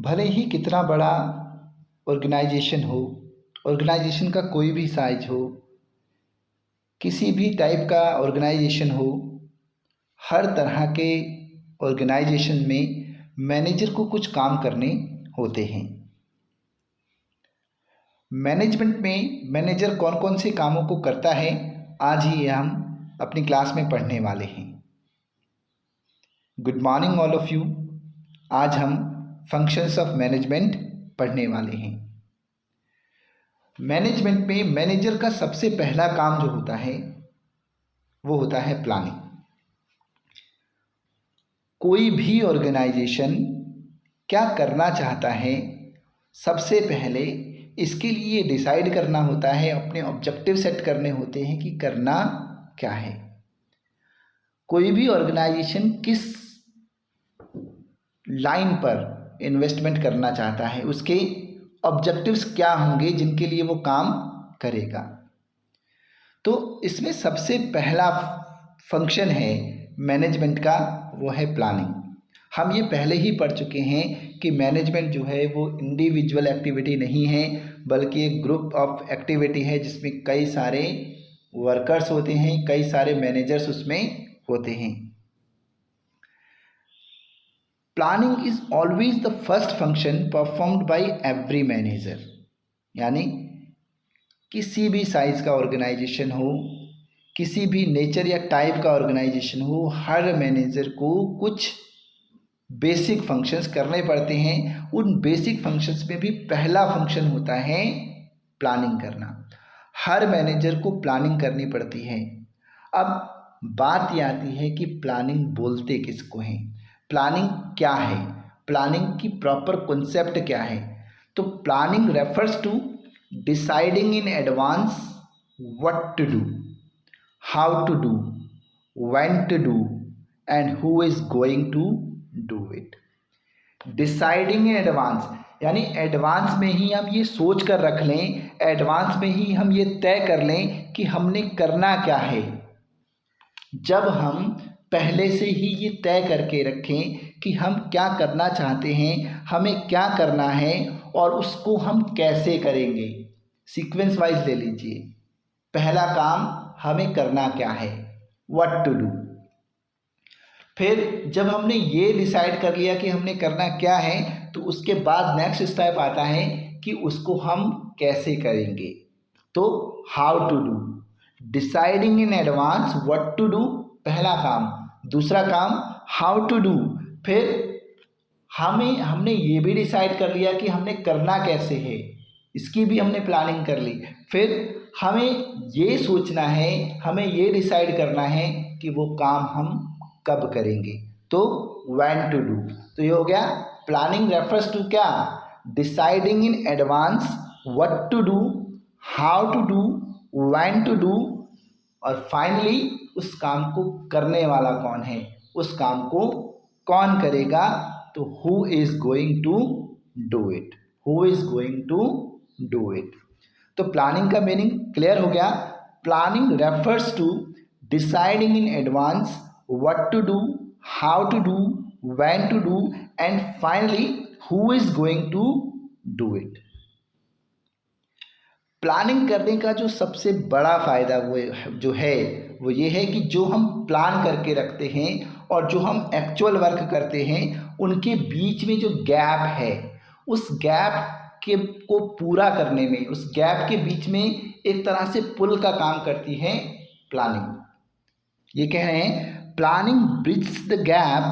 भले ही कितना बड़ा ऑर्गेनाइजेशन हो, ऑर्गेनाइजेशन का कोई भी साइज हो, किसी भी टाइप का ऑर्गेनाइजेशन हो, हर तरह के ऑर्गेनाइजेशन में मैनेजर को कुछ काम करने होते हैं। मैनेजमेंट में मैनेजर कौन कौन से कामों को करता है, आज ही हम अपनी क्लास में पढ़ने वाले हैं। Good morning all of you. आज हम फंक्शंस ऑफ मैनेजमेंट पढ़ने वाले हैं। मैनेजमेंट में मैनेजर का सबसे पहला काम जो होता है वो होता है प्लानिंग। कोई भी ऑर्गेनाइजेशन क्या करना चाहता है, सबसे पहले इसके लिए डिसाइड करना होता है, अपने ऑब्जेक्टिव सेट करने होते हैं कि करना क्या है। कोई भी ऑर्गेनाइजेशन किस लाइन पर इन्वेस्टमेंट करना चाहता है, उसके ऑब्जेक्टिव्स क्या होंगे जिनके लिए वो काम करेगा। तो इसमें सबसे पहला फंक्शन है मैनेजमेंट का, वो है प्लानिंग। हम ये पहले ही पढ़ चुके हैं कि मैनेजमेंट जो है वो इंडिविजुअल एक्टिविटी नहीं है, बल्कि एक ग्रुप ऑफ एक्टिविटी है जिसमें कई सारे वर्कर्स होते हैं, कई सारे मैनेजर्स उसमें होते हैं। Planning is always the first function performed by every manager. यानी किसी भी साइज का ऑर्गेनाइजेशन हो, किसी भी नेचर या टाइप का ऑर्गेनाइजेशन हो, हर मैनेजर को कुछ बेसिक फंक्शंस करने पड़ते हैं। उन बेसिक फंक्शंस में भी पहला फंक्शन होता है प्लानिंग करना। हर मैनेजर को प्लानिंग करनी पड़ती है। अब बात यह आती है कि प्लानिंग बोलते किसको हैं, प्लानिंग क्या है, प्लानिंग की प्रॉपर कॉन्सेप्ट क्या है। तो planning refers to deciding in advance what to do, how to do, when to do and who is going to do it. Deciding in advance यानी एडवांस में ही हम ये सोच कर रख लें, एडवांस में ही हम ये तय कर लें कि हमने करना क्या है। जब हम पहले से ही ये तय करके रखें कि हम क्या करना चाहते हैं, हमें क्या करना है और उसको हम कैसे करेंगे। सीक्वेंस वाइज ले लीजिए। पहला काम हमें करना क्या है, व्हाट टू डू। फिर जब हमने ये डिसाइड कर लिया कि हमने करना क्या है, तो उसके बाद नेक्स्ट स्टेप आता है कि उसको हम कैसे करेंगे। तो how to do, deciding in advance what to do पहला काम। दूसरा काम हाउ टू डू, फिर हमने ये भी डिसाइड कर लिया कि हमने करना कैसे है, इसकी भी हमने प्लानिंग कर ली। फिर हमें ये सोचना है, हमें ये डिसाइड करना है कि वो काम हम कब करेंगे, तो व्हेन टू डू। तो ये हो गया प्लानिंग रेफर्स टू क्या, deciding in advance what to do, how to do, when to do, और फाइनली उस काम को करने वाला कौन है, उस काम को कौन करेगा, तो who is going to do it, who is going to do it. तो प्लानिंग का मीनिंग क्लियर हो गया। Planning refers to deciding in advance what to do, how to do, when to do and finally who is going to do it. Planning करने का जो सबसे बड़ा फ़ायदा वो ये है कि जो हम प्लान करके रखते हैं और जो हम एक्चुअल वर्क करते हैं, उनके बीच में जो गैप है, उस गैप के को पूरा करने में, उस गैप के बीच में एक तरह से पुल का काम करती है प्लानिंग। ये कह रहे हैं planning bridges the gap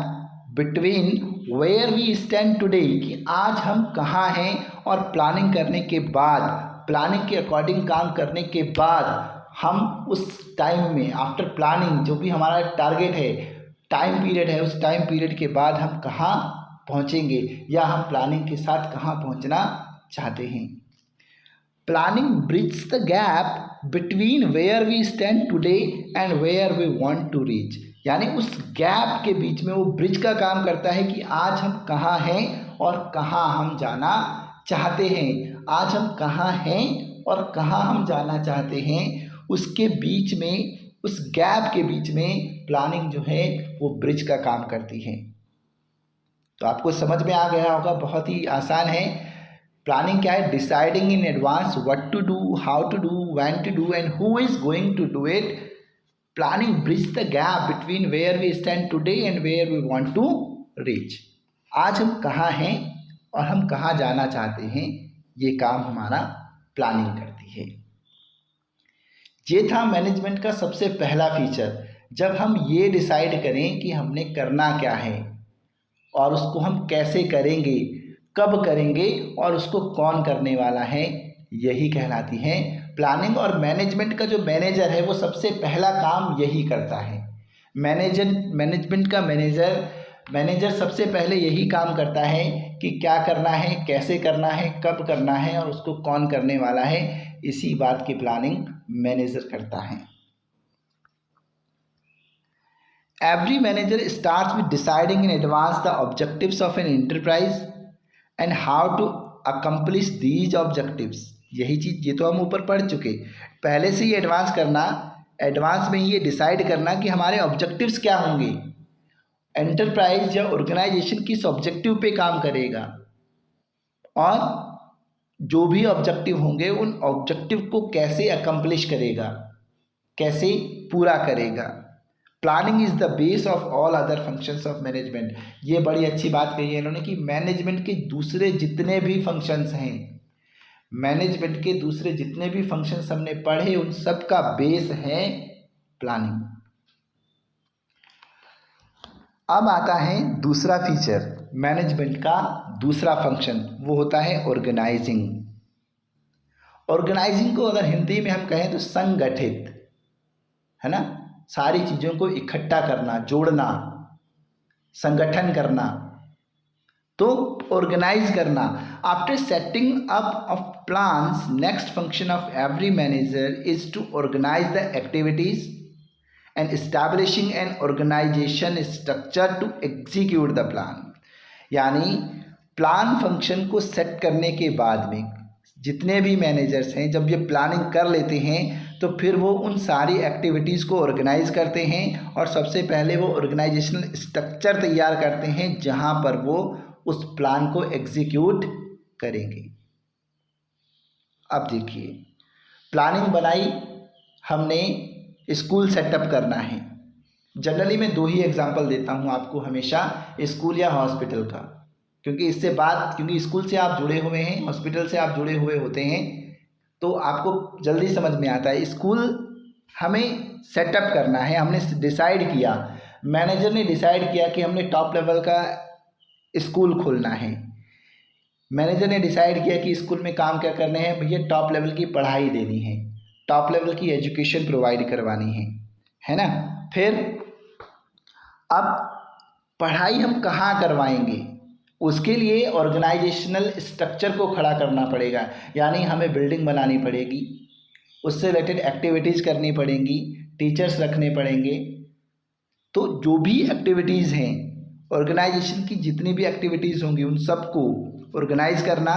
between where we stand today, कि आज हम कहाँ हैं और प्लानिंग करने के बाद, प्लानिंग के अकॉर्डिंग काम करने के बाद हम उस टाइम में, आफ्टर प्लानिंग जो भी हमारा टारगेट है, टाइम पीरियड है, उस टाइम पीरियड के बाद हम कहाँ पहुँचेंगे या हम प्लानिंग के साथ कहाँ पहुँचना चाहते हैं। Planning bridges the gap between where we stand today and where we want to reach, यानी उस गैप के बीच में वो ब्रिज का काम करता है कि आज हम कहाँ हैं और कहाँ हम जाना चाहते हैं। आज हम कहाँ हैं और कहाँ हम जाना चाहते हैं, उसके बीच में, उस गैप के बीच में प्लानिंग जो है वो ब्रिज का काम करती है। तो आपको समझ में आ गया होगा, बहुत ही आसान है। प्लानिंग क्या है? Deciding in advance what to do, how to do, when to do and who is going to do it. Planning bridge the gap between where we stand today and where we want to reach. आज हम कहाँ हैं और हम कहाँ जाना चाहते हैं, ये काम हमारा प्लानिंग करती है। ये था मैनेजमेंट का सबसे पहला फीचर। जब हम ये डिसाइड करें कि हमने करना क्या है और उसको हम कैसे करेंगे, कब करेंगे और उसको कौन करने वाला है, यही कहलाती है प्लानिंग। और मैनेजमेंट का जो मैनेजर है वो सबसे पहला काम यही करता है। मैनेजमेंट का मैनेजर सबसे पहले यही काम करता है कि क्या करना है, कैसे करना है, कब करना है और उसको कौन करने वाला है। इसी बात की प्लानिंग मैनेजर करता है। Every manager starts with deciding in advance the objectives of an enterprise and how to accomplish these objectives। यही चीज़, ये तो हम ऊपर पढ़ चुके। पहले से ही एडवांस में ये डिसाइड करना कि हमारे ऑब्जेक्टिव्स क्या होंगे। एंटरप्राइज या ऑर्गेनाइजेशन किस ऑब्जेक्टिव पे काम करेगा और जो भी ऑब्जेक्टिव होंगे उन ऑब्जेक्टिव को कैसे अकम्प्लिश करेगा, कैसे पूरा करेगा। Planning is the base of all other functions of management. ये बड़ी अच्छी बात कही है इन्होंने कि मैनेजमेंट के दूसरे जितने भी फंक्शंस हैं, मैनेजमेंट के दूसरे जितने भी फंक्शंस हमने पढ़े उन सब का बेस है प्लानिंग। अब आता है दूसरा फीचर, मैनेजमेंट का दूसरा फंक्शन, वो होता है ऑर्गेनाइजिंग। ऑर्गेनाइजिंग को अगर हिंदी में हम कहें तो संगठित, है ना, सारी चीज़ों को इकट्ठा करना, जोड़ना, संगठन करना, तो ऑर्गेनाइज करना। After setting up of plans, next function of every manager is to organise the activities and establishing an organization structure to execute the plan। यानी प्लान फंक्शन को सेट करने के बाद में जितने भी मैनेजर्स हैं, जब ये प्लानिंग कर लेते हैं तो फिर वो उन सारी एक्टिविटीज़ को ऑर्गेनाइज करते हैं और सबसे पहले वो ऑर्गेनाइजेशनल स्ट्रक्चर तैयार करते हैं जहाँ पर वो उस प्लान को एग्जीक्यूट करेंगे। अब देखिए, प्लानिंग बनाई हमने, स्कूल सेटअप करना है। जनरली मैं दो ही एग्जांपल देता हूँ आपको हमेशा, स्कूल या हॉस्पिटल का, क्योंकि स्कूल से आप जुड़े हुए हैं, हॉस्पिटल से आप जुड़े हुए होते हैं, तो आपको जल्दी समझ में आता है। स्कूल हमें सेटअप करना है, हमने डिसाइड किया, मैनेजर ने डिसाइड किया कि हमने टॉप लेवल का स्कूल खोलना है। मैनेजर ने डिसाइड किया कि स्कूल में काम क्या करने हैं, भैया टॉप लेवल की पढ़ाई देनी है, टॉप लेवल की एजुकेशन प्रोवाइड करवानी है ना। फिर अब पढ़ाई हम कहाँ करवाएंगे, उसके लिए ऑर्गेनाइजेशनल स्ट्रक्चर को खड़ा करना पड़ेगा। यानी हमें बिल्डिंग बनानी पड़ेगी, उससे रिलेटेड एक्टिविटीज़ करनी पड़ेंगी, टीचर्स रखने पड़ेंगे। तो जो भी एक्टिविटीज़ हैं, ऑर्गेनाइजेशन की जितनी भी एक्टिविटीज़ होंगी उन सबको ऑर्गेनाइज करना,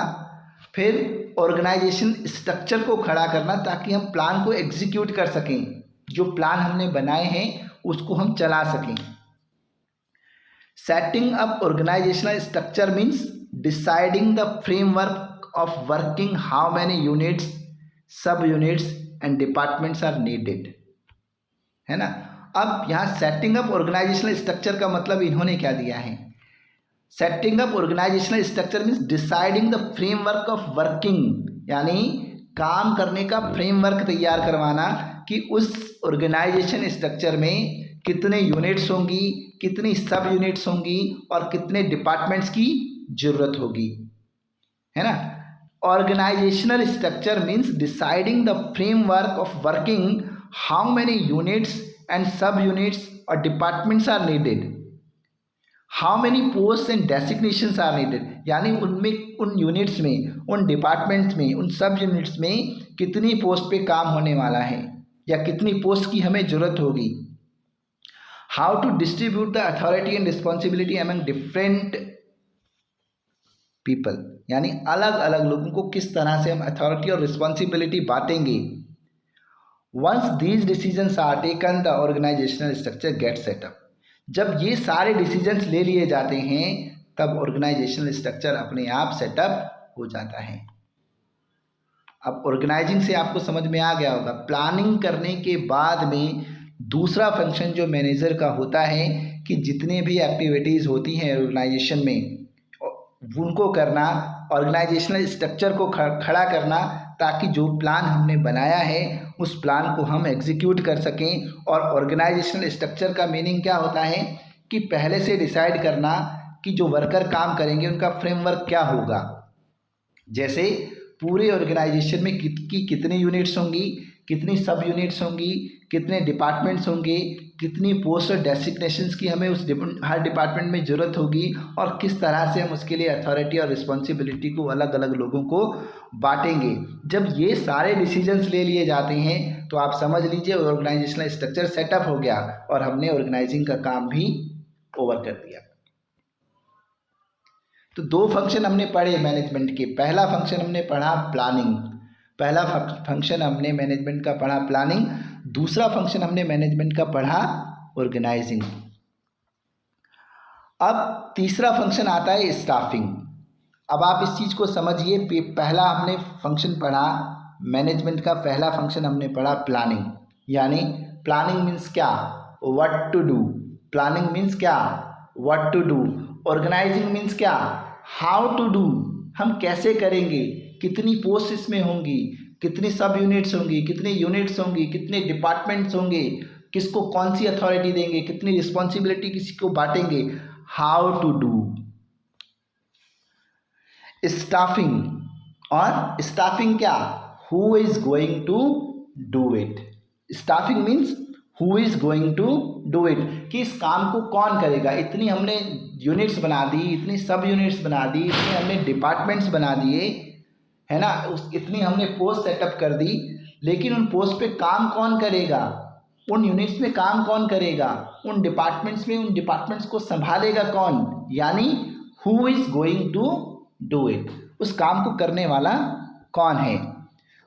फिर ऑर्गेनाइजेशन स्ट्रक्चर को खड़ा करना ताकि हम प्लान को एग्जीक्यूट कर सकें, जो प्लान हमने बनाए हैं उसको हम चला सकें। Setting up organisational structure means deciding the framework of working, how many units, sub units and departments are needed, है ना। अब यहाँ सेटिंग अप ऑर्गेनाइजेशनल स्ट्रक्चर का मतलब इन्होंने क्या दिया है, setting up organisational structure means deciding the framework of working, यानी काम करने का फ्रेमवर्क तैयार करवाना कि उस ऑर्गेनाइजेशन स्ट्रक्चर में कितने यूनिट्स होंगी, कितनी सब यूनिट्स होंगी और कितने डिपार्टमेंट्स की जरूरत होगी, है ना। Organisational structure means deciding the framework of working, how many units and sub units और departments are needed, how many post and designations are needed, यानी उनमें, उन यूनिट्स में, उन डिपार्टमेंट्स में, उन सब यूनिट्स में कितनी पोस्ट पे काम होने वाला है या कितनी पोस्ट की हमें ज़रूरत होगी। How to distribute the authority and responsibility among different people, यानी अलग अलग लोगों को किस तरह से हम अथॉरिटी और रिस्पॉन्सिबिलिटी बांटेंगे। Once these decisions are taken the organisational structure get set up. जब ये सारे डिसीजंस ले लिए जाते हैं तब ऑर्गेनाइजेशनल स्ट्रक्चर अपने आप सेटअप हो जाता है। अब ऑर्गेनाइजिंग से आपको समझ में आ गया होगा। प्लानिंग करने के बाद में दूसरा फंक्शन जो मैनेजर का होता है कि जितने भी एक्टिविटीज़ होती हैं ऑर्गेनाइजेशन में उनको करना, ऑर्गेनाइजेशनल स्ट्रक्चर को खड़ा करना, ताकि जो प्लान हमने बनाया है उस प्लान को हम एग्जीक्यूट कर सकें। और ऑर्गेनाइजेशनल स्ट्रक्चर का मीनिंग क्या होता है कि पहले से डिसाइड करना कि जो वर्कर काम करेंगे उनका फ्रेमवर्क क्या होगा। जैसे पूरे ऑर्गेनाइजेशन में कितनी यूनिट्स होंगी, कितनी सब यूनिट्स होंगी, कितने डिपार्टमेंट्स होंगे, कितनी पोस्ट और डेसिग्नेशंस की हमें उस हर डिपार्टमेंट में ज़रूरत होगी, और किस तरह से हम उसके लिए अथॉरिटी और रिस्पॉन्सिबिलिटी को अलग अलग लोगों को बांटेंगे। जब ये सारे डिसीजंस ले लिए जाते हैं तो आप समझ लीजिए ऑर्गेनाइजेशनल स्ट्रक्चर सेटअप हो गया और हमने ऑर्गेनाइजिंग का काम भी ओवर कर दिया। तो दो फंक्शन हमने पढ़े मैनेजमेंट के। पहला फंक्शन हमने पढ़ा प्लानिंग, पहला फंक्शन हमने मैनेजमेंट का पढ़ा प्लानिंग, दूसरा फंक्शन हमने मैनेजमेंट का पढ़ा ऑर्गेनाइजिंग। अब तीसरा फंक्शन आता है स्टाफिंग। अब आप इस चीज़ को समझिए, पहला हमने फंक्शन पढ़ा मैनेजमेंट का, पहला फंक्शन हमने पढ़ा प्लानिंग। यानी प्लानिंग मीन्स क्या, what to do. Planning means क्या, what to do. Organising means क्या, हाउ टू डू, हम कैसे करेंगे, कितनी पोस्ट इसमें होंगी, कितनी सब यूनिट्स होंगी, कितनी यूनिट्स होंगी, कितने डिपार्टमेंट्स होंगे, किसको कौन सी अथॉरिटी देंगे, कितनी रिस्पॉन्सिबिलिटी किसी को बांटेंगे, हाउ टू डू। स्टाफिंग, और स्टाफिंग क्या, who is going to do it. Staffing means who is going to do it, कि इस काम को कौन करेगा। इतनी हमने यूनिट्स बना दी, इतनी सब यूनिट्स बना दी, इतने हमने डिपार्टमेंट्स बना दिए, है ना, इतनी हमने पोस्ट सेटअप कर दी, लेकिन उन पोस्ट पे काम कौन करेगा, उन यूनिट्स में काम कौन करेगा, उन डिपार्टमेंट्स में उन डिपार्टमेंट्स को संभालेगा कौन, यानी who is going to do it, उस काम को करने वाला कौन है।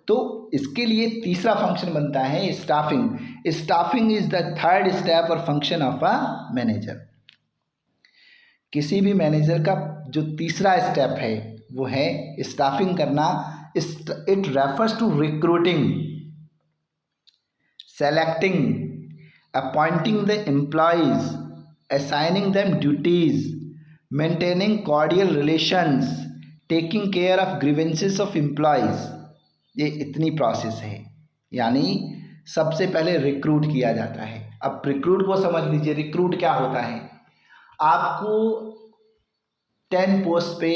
तो इसके लिए तीसरा फंक्शन बनता है staffing. Staffing is the third step और फंक्शन ऑफ अ मैनेजर। किसी भी मैनेजर का जो तीसरा स्टेप है वो है स्टाफिंग करना। It refers to recruiting, selecting, appointing the employees, assigning them duties, maintaining cordial relations, taking care of grievances of employees। ये इतनी प्रोसेस है। यानी सबसे पहले रिक्रूट किया जाता है। अब रिक्रूट को समझ लीजिए, रिक्रूट क्या होता है। आपको 10 पोस्ट पे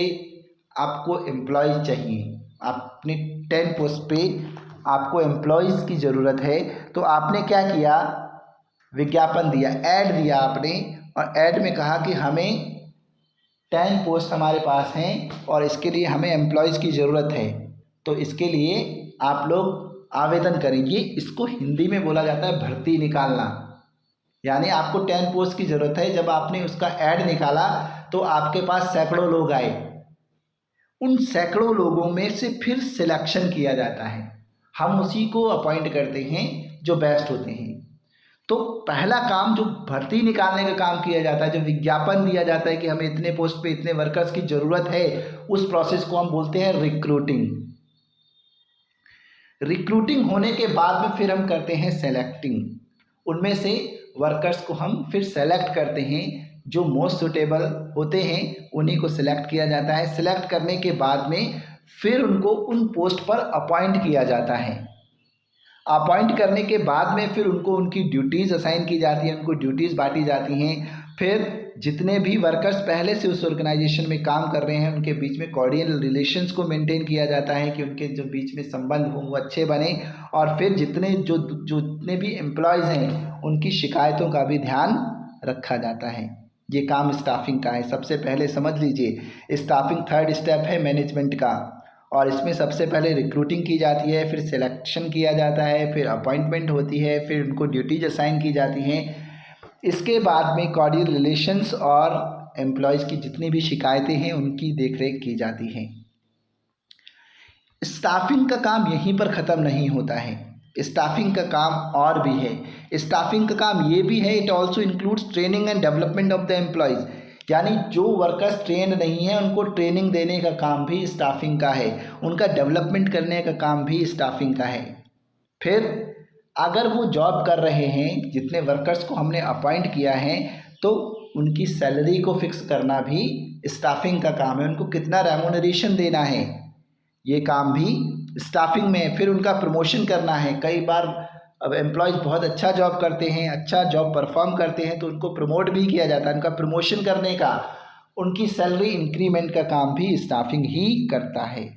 आपको एम्प्लॉयज़ चाहिए, अपने 10 पोस्ट पे आपको एम्प्लॉयज़ की ज़रूरत है, तो आपने क्या किया, विज्ञापन दिया, ऐड दिया आपने, और ऐड में कहा कि हमें 10 पोस्ट हमारे पास हैं और इसके लिए हमें एम्प्लॉयज़ की ज़रूरत है, तो इसके लिए आप लोग आवेदन करेंगे। इसको हिंदी में बोला जाता है भर्ती निकालना। यानी आपको 10 पोस्ट की ज़रूरत है, जब आपने उसका ऐड निकाला तो आपके पास सैकड़ों लोग आए, उन सैकड़ों लोगों में से फिर सिलेक्शन किया जाता है, हम उसी को अपॉइंट करते हैं जो बेस्ट होते हैं। तो पहला काम जो भर्ती निकालने का काम किया जाता है, जो विज्ञापन दिया जाता है कि हमें इतने पोस्ट पे इतने वर्कर्स की ज़रूरत है, उस प्रोसेस को हम बोलते हैं रिक्रूटिंग। रिक्रूटिंग होने के बाद में फिर हम करते हैं सेलेक्टिंग। उनमें से वर्कर्स को हम फिर सेलेक्ट करते हैं, जो मोस्ट सुटेबल होते हैं उन्हीं को सिलेक्ट किया जाता है। सिलेक्ट करने के बाद में फिर उनको उन पोस्ट पर अपॉइंट किया जाता है। अपॉइंट करने के बाद में फिर उनको उनकी ड्यूटीज़ असाइन की जाती हैं, उनको ड्यूटीज़ बांटी जाती हैं। फिर जितने भी वर्कर्स पहले से उस ऑर्गेनाइजेशन में काम कर रहे हैं उनके बीच में कॉर्डियल रिलेशंस को मेंटेन किया जाता है कि उनके जो बीच में संबंध हों वो अच्छे बने। और फिर जितने भी एम्प्लॉयज़ हैं उनकी शिकायतों का भी ध्यान रखा जाता है। ये काम स्टाफिंग का है। सबसे पहले समझ लीजिए, स्टाफिंग थर्ड स्टेप है मैनेजमेंट का, और इसमें सबसे पहले रिक्रूटिंग की जाती है, फिर सिलेक्शन किया जाता है, फिर अपॉइंटमेंट होती है, फिर उनको ड्यूटीज असाइन की जाती हैं। इसके बाद में कॉर्डियल रिलेशंस और एम्प्लॉयज़ की जितनी भी शिकायतें हैं उनकी देखरेख की जाती है। स्टाफिंग का काम यहीं पर ख़त्म नहीं होता है, स्टाफिंग का काम और भी है। स्टाफिंग का काम ये भी है, it also includes training and development of the employees, यानी जो वर्कर्स ट्रेंड नहीं है उनको ट्रेनिंग देने का काम भी स्टाफिंग का है, उनका डेवलपमेंट करने का काम भी स्टाफिंग का है। फिर अगर वो जॉब कर रहे हैं, जितने वर्कर्स को हमने अपॉइंट किया है, तो उनकी सैलरी को फिक्स करना भी स्टाफिंग का काम है, उनको कितना रेम्यूनरेशन देना है ये काम भी स्टाफिंग में है। फिर उनका प्रमोशन करना है। कई बार अब एम्प्लॉयज़ बहुत अच्छा जॉब करते हैं, अच्छा जॉब परफॉर्म करते हैं, तो उनको प्रमोट भी किया जाता है। उनका प्रमोशन करने का, उनकी सैलरी इंक्रीमेंट का काम भी स्टाफिंग ही करता है।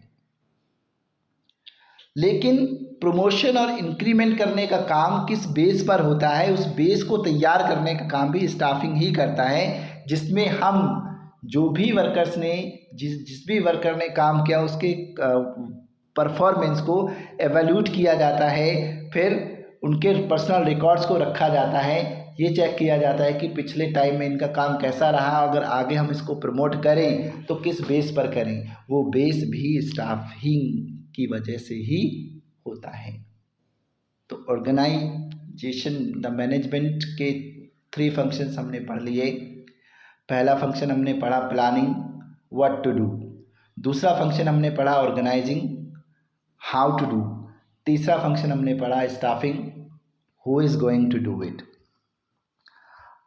लेकिन प्रमोशन और इंक्रीमेंट करने का काम किस बेस पर होता है, उस बेस को तैयार करने का काम भी स्टाफिंग ही करता है, जिसमें हम जो भी वर्कर्स ने जिस भी वर्कर ने काम किया उसके परफॉर्मेंस को एवेल्यूट किया जाता है। फिर उनके पर्सनल रिकॉर्ड्स को रखा जाता है, ये चेक किया जाता है कि पिछले टाइम में इनका काम कैसा रहा, अगर आगे हम इसको प्रमोट करें तो किस बेस पर करें। वो बेस भी स्टाफिंग की वजह से ही होता है। तो ऑर्गेनाइजेशन द मैनेजमेंट के 3 फंक्शंस हमने पढ़ लिए। पहला फंक्शन हमने पढ़ा प्लानिंग, व्हाट टू डू। दूसरा फंक्शन हमने पढ़ा ऑर्गेनाइजिंग, हाउ टू डू। तीसरा फंक्शन हमने पढ़ा staffing, who is going to do it.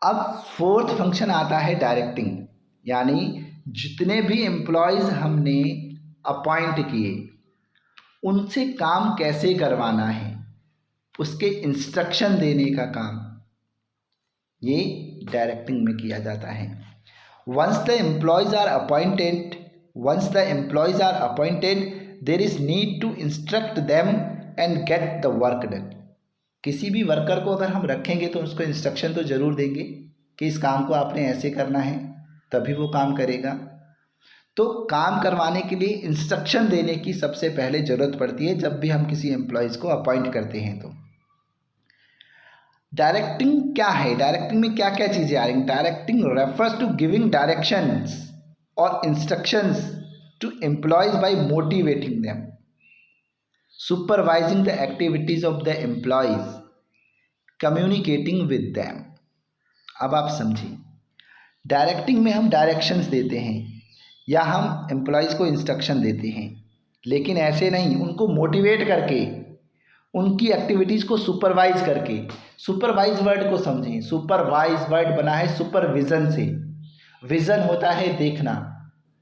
अब फोर्थ फंक्शन आता है डायरेक्टिंग, यानी जितने भी एम्प्लॉयज़ हमने अपॉइंट किए उनसे काम कैसे करवाना है, उसके इंस्ट्रक्शन देने का काम ये डायरेक्टिंग में किया जाता है। Once the employees are appointed, there is need to instruct them and get the work done. किसी भी वर्कर को अगर हम रखेंगे तो उसको इंस्ट्रक्शन तो ज़रूर देंगे कि इस काम को आपने ऐसे करना है, तभी वो काम करेगा। तो काम करवाने के लिए इंस्ट्रक्शन देने की सबसे पहले ज़रूरत पड़ती है जब भी हम किसी एम्प्लॉयज़ को अपॉइंट करते हैं। तो डायरेक्टिंग क्या है, डायरेक्टिंग में क्या क्या चीज़ें आ रही हैं। Directing refers to giving directions और instructions to employees by motivating them, supervising the activities of the employees, communicating with them. अब आप समझिए, डायरेक्टिंग में हम डायरेक्शंस देते हैं या हम एम्प्लॉयज़ को इंस्ट्रक्शन देते हैं, लेकिन ऐसे नहीं, उनको मोटिवेट करके, उनकी एक्टिविटीज़ को सुपरवाइज करके। सुपरवाइज वर्ड को समझें, सुपरवाइज वर्ड बना है सुपरविज़न से। विज़न होता है देखना,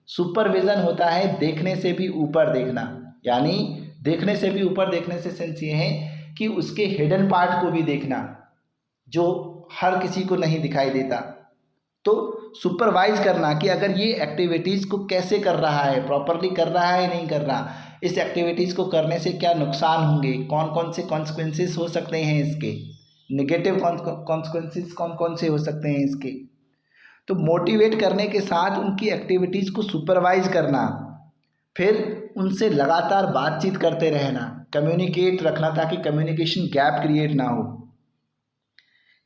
सुपरविज़न होता है देखने से भी ऊपर देखना। यानी देखने से भी ऊपर देखने से सेंस ये है कि उसके हिडन पार्ट को भी देखना जो हर किसी को नहीं दिखाई देता। तो सुपरवाइज करना कि अगर ये एक्टिविटीज़ को कैसे कर रहा है, प्रॉपरली कर रहा है नहीं कर रहा, इस एक्टिविटीज़ को करने से क्या नुकसान होंगे, कौन कौन से कॉन्सिक्वेंसेस हो सकते हैं इसके, नेगेटिव कॉन्सिक्वेंसेस कौन कौन से हो सकते हैं इसके। तो मोटिवेट करने के साथ उनकी एक्टिविटीज़ को सुपरवाइज करना, फिर उनसे लगातार बातचीत करते रहना, कम्युनिकेट रखना ताकि कम्युनिकेशन गैप क्रिएट ना हो,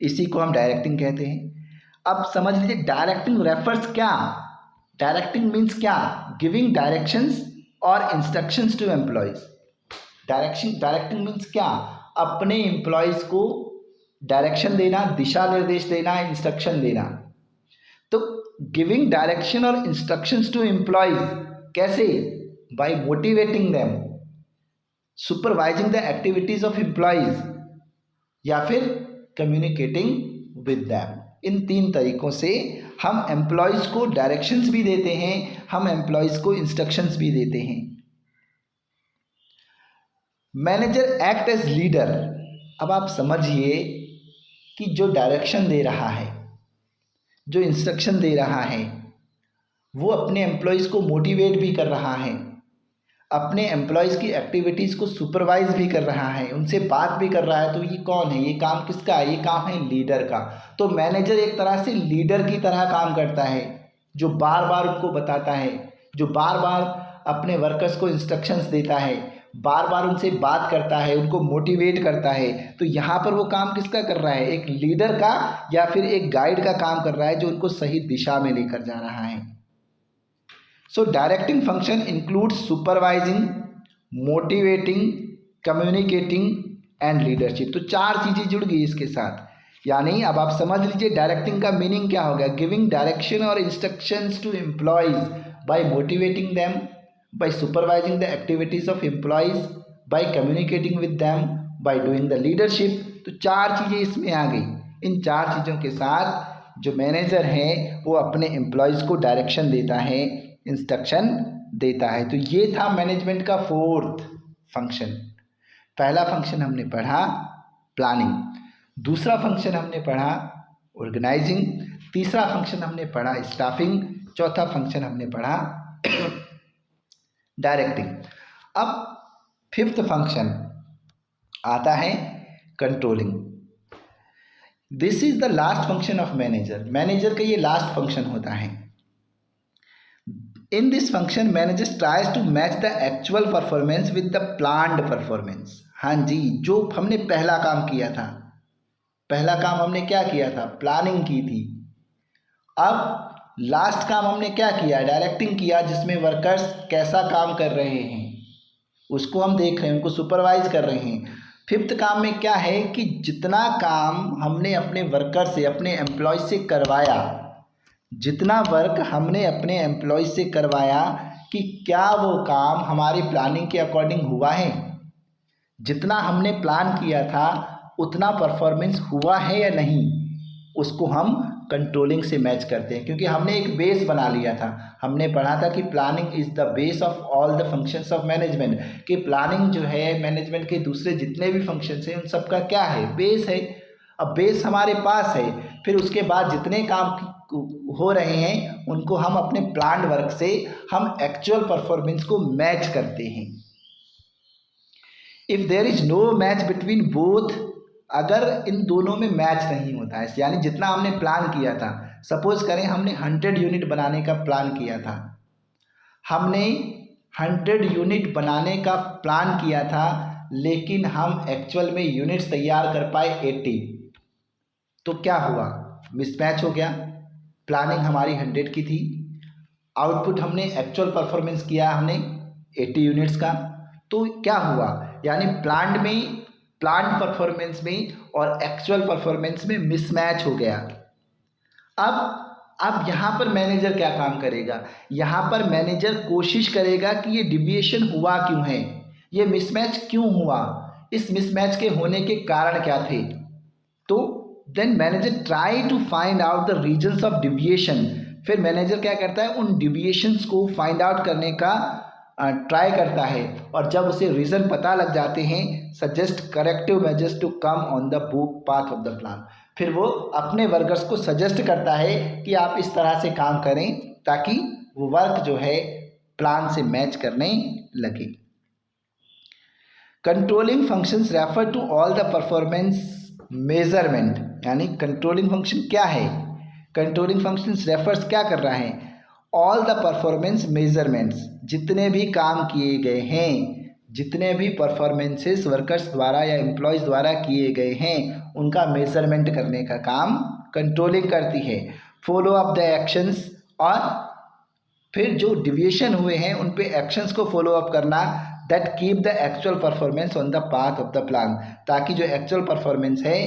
इसी को हम डायरेक्टिंग कहते हैं। अब समझ लीजिए डायरेक्टिंग रेफर्स क्या, डायरेक्टिंग मीन्स क्या, गिविंग डायरेक्शंस और instructions to employees. Directing means क्या, अपने एम्प्लॉयज़ को डायरेक्शन देना, दिशा निर्देश देना, इंस्ट्रक्शन देना। तो गिविंग डायरेक्शन और इंस्ट्रक्शंस टू एम्प्लॉयज़ कैसे, by motivating them, supervising the activities of employees, या फिर कम्युनिकेटिंग विद देम। इन 3 तरीक़ों से हम एम्प्लॉयज़ को डायरेक्शंस भी देते हैं, हम एम्प्लॉयज़ को इंस्ट्रक्शंस भी देते हैं। Manager act as leader. अब आप समझिए कि जो डायरेक्शन दे रहा है, जो इंस्ट्रक्शन दे रहा है, वो अपने एम्प्लॉयज़ को मोटिवेट भी कर रहा है, अपने एम्प्लॉयज़ की एक्टिविटीज़ को सुपरवाइज भी कर रहा है, उनसे बात भी कर रहा है। तो ये कौन है, ये काम किसका है, ये काम है लीडर का। तो मैनेजर एक तरह से लीडर की तरह काम करता है, जो बार बार उनको बताता है, जो बार बार अपने वर्कर्स को इंस्ट्रक्शंस देता है, बार बार उनसे बात करता है, उनको मोटिवेट करता है। तो यहाँ पर वो काम किसका कर रहा है, एक लीडर का या फिर एक गाइड का काम कर रहा है, जो उनको सही दिशा में लेकर जा रहा है। So directing function includes supervising, motivating, communicating and leadership। तो 4 चीज़ें जुड़ गई इसके साथ, यानी अब आप समझ लीजिए डायरेक्टिंग का मीनिंग क्या हो गया, गिविंग डायरेक्शन और instructions to employees by motivating them, by supervising the activities of employees, by communicating with them, by doing the leadership. तो 4 चीज़ें इसमें आ गई। इन 4 चीज़ों के साथ जो मैनेजर है वो अपने एम्प्लॉयज़ को डायरेक्शन देता है, इंस्ट्रक्शन देता है। तो ये था मैनेजमेंट का 4th फंक्शन। पहला फंक्शन हमने पढ़ा प्लानिंग, दूसरा फंक्शन हमने पढ़ा ऑर्गेनाइजिंग, तीसरा फंक्शन हमने पढ़ा स्टाफिंग, चौथा फंक्शन हमने पढ़ा डायरेक्टिंग। अब 5th फंक्शन आता है controlling. This is the last function of manager. Manager का ये लास्ट फंक्शन होता है। In this function manager tries to match the actual performance with the planned performance. हाँ जी, जो हमने पहला काम किया था, पहला काम हमने क्या किया था, प्लानिंग की थी। अब लास्ट काम हमने क्या किया, डायरेक्टिंग किया, जिसमें वर्कर्स कैसा काम कर रहे हैं उसको हम देख रहे हैं, उनको सुपरवाइज कर रहे हैं। 5th काम में क्या है कि जितना काम हमने अपने वर्कर से, अपने एम्प्लॉय से करवाया, जितना वर्क हमने अपने एम्प्लॉय से करवाया, कि क्या वो काम हमारी प्लानिंग के अकॉर्डिंग हुआ है, जितना हमने प्लान किया था उतना परफॉर्मेंस हुआ है या नहीं, उसको हम कंट्रोलिंग से मैच करते हैं। क्योंकि हमने एक बेस बना लिया था। हमने पढ़ा था कि planning is the base of all the functions of management, कि प्लानिंग जो है मैनेजमेंट के दूसरे जितने भी फंक्शंस हैं उन सब का क्या है, बेस है। अब बेस हमारे पास है, फिर उसके बाद जितने काम हो रहे हैं उनको हम अपने प्लान्ड वर्क से हम एक्चुअल परफॉर्मेंस को मैच करते हैं। If there is no match between both, अगर इन दोनों में मैच नहीं होता है, यानी जितना हमने प्लान किया था, सपोज करें हमने 100 यूनिट बनाने का प्लान किया था, हमने 100 यूनिट बनाने का प्लान किया था, लेकिन हम एक्चुअल में यूनिट्स तैयार कर पाए 80, तो क्या हुआ, मिसमैच हो गया। प्लानिंग हमारी 100 की थी, आउटपुट हमने एक्चुअल परफॉर्मेंस किया हमने 80 यूनिट्स का, तो क्या हुआ, यानी प्लान्ड परफॉर्मेंस में और एक्चुअल परफॉर्मेंस में मिसमैच हो गया। अब यहाँ पर मैनेजर क्या काम करेगा, यहाँ पर मैनेजर कोशिश करेगा कि ये डिविएशन हुआ क्यों है, ये मिसमैच क्यों हुआ, इस मिसमैच के होने के कारण क्या थे। तो then manager try to find out the reasons of deviation. फिर मैनेजर क्या करता है, उन डिविएशंस को फाइंड आउट करने का ट्राई करता है, और जब उसे रीज़न पता लग जाते हैं, suggest corrective measures to come on the path of the plan. फिर वो अपने वर्कर्स को सजेस्ट करता है कि आप इस तरह से काम करें ताकि वो वर्क जो है प्लान से मैच करने लगे। Controlling functions refer to all the performance measurement. यानी कंट्रोलिंग फंक्शन क्या है, कंट्रोलिंग फंक्शंस रेफर्स क्या कर रहा है, ऑल द परफॉर्मेंस मेजरमेंट्स, जितने भी काम किए गए हैं, जितने भी परफॉर्मेंसेस वर्कर्स द्वारा या एम्प्लॉयज़ द्वारा किए गए हैं, उनका मेजरमेंट करने का काम कंट्रोलिंग करती है। फॉलो अप द एक्शंस, और फिर जो डिविएशन हुए हैं उन पे एक्शंस को फॉलो अप करना, that keep the actual performance on the path of the plan, ताकि जो एक्चुअल परफॉर्मेंस है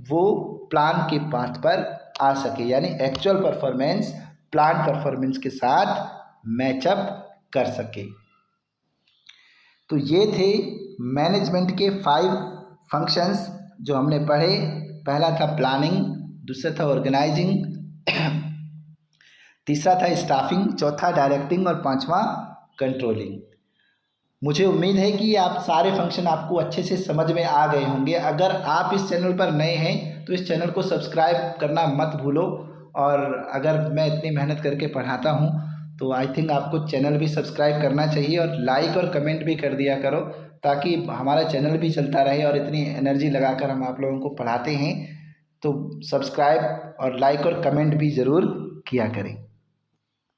वो प्लान के पाथ पर आ सके, यानी एक्चुअल परफॉर्मेंस प्लान परफॉर्मेंस के साथ मैचअप कर सके। तो ये थे मैनेजमेंट के 5 फंक्शंस जो हमने पढ़े। पहला था प्लानिंग, दूसरा था ऑर्गेनाइजिंग, तीसरा था स्टाफिंग, चौथा डायरेक्टिंग और पांचवा कंट्रोलिंग। मुझे उम्मीद है कि आप सारे फंक्शन आपको अच्छे से समझ में आ गए होंगे। अगर आप इस चैनल पर नए हैं तो इस चैनल को सब्सक्राइब करना मत भूलो, और अगर मैं इतनी मेहनत करके पढ़ाता हूँ तो आई थिंक आपको चैनल भी सब्सक्राइब करना चाहिए, और लाइक और कमेंट भी कर दिया करो, ताकि हमारा चैनल भी चलता रहे। और इतनी एनर्जी लगाकर हम आप लोगों को पढ़ाते हैं, तो सब्सक्राइब और लाइक और कमेंट भी ज़रूर किया करें।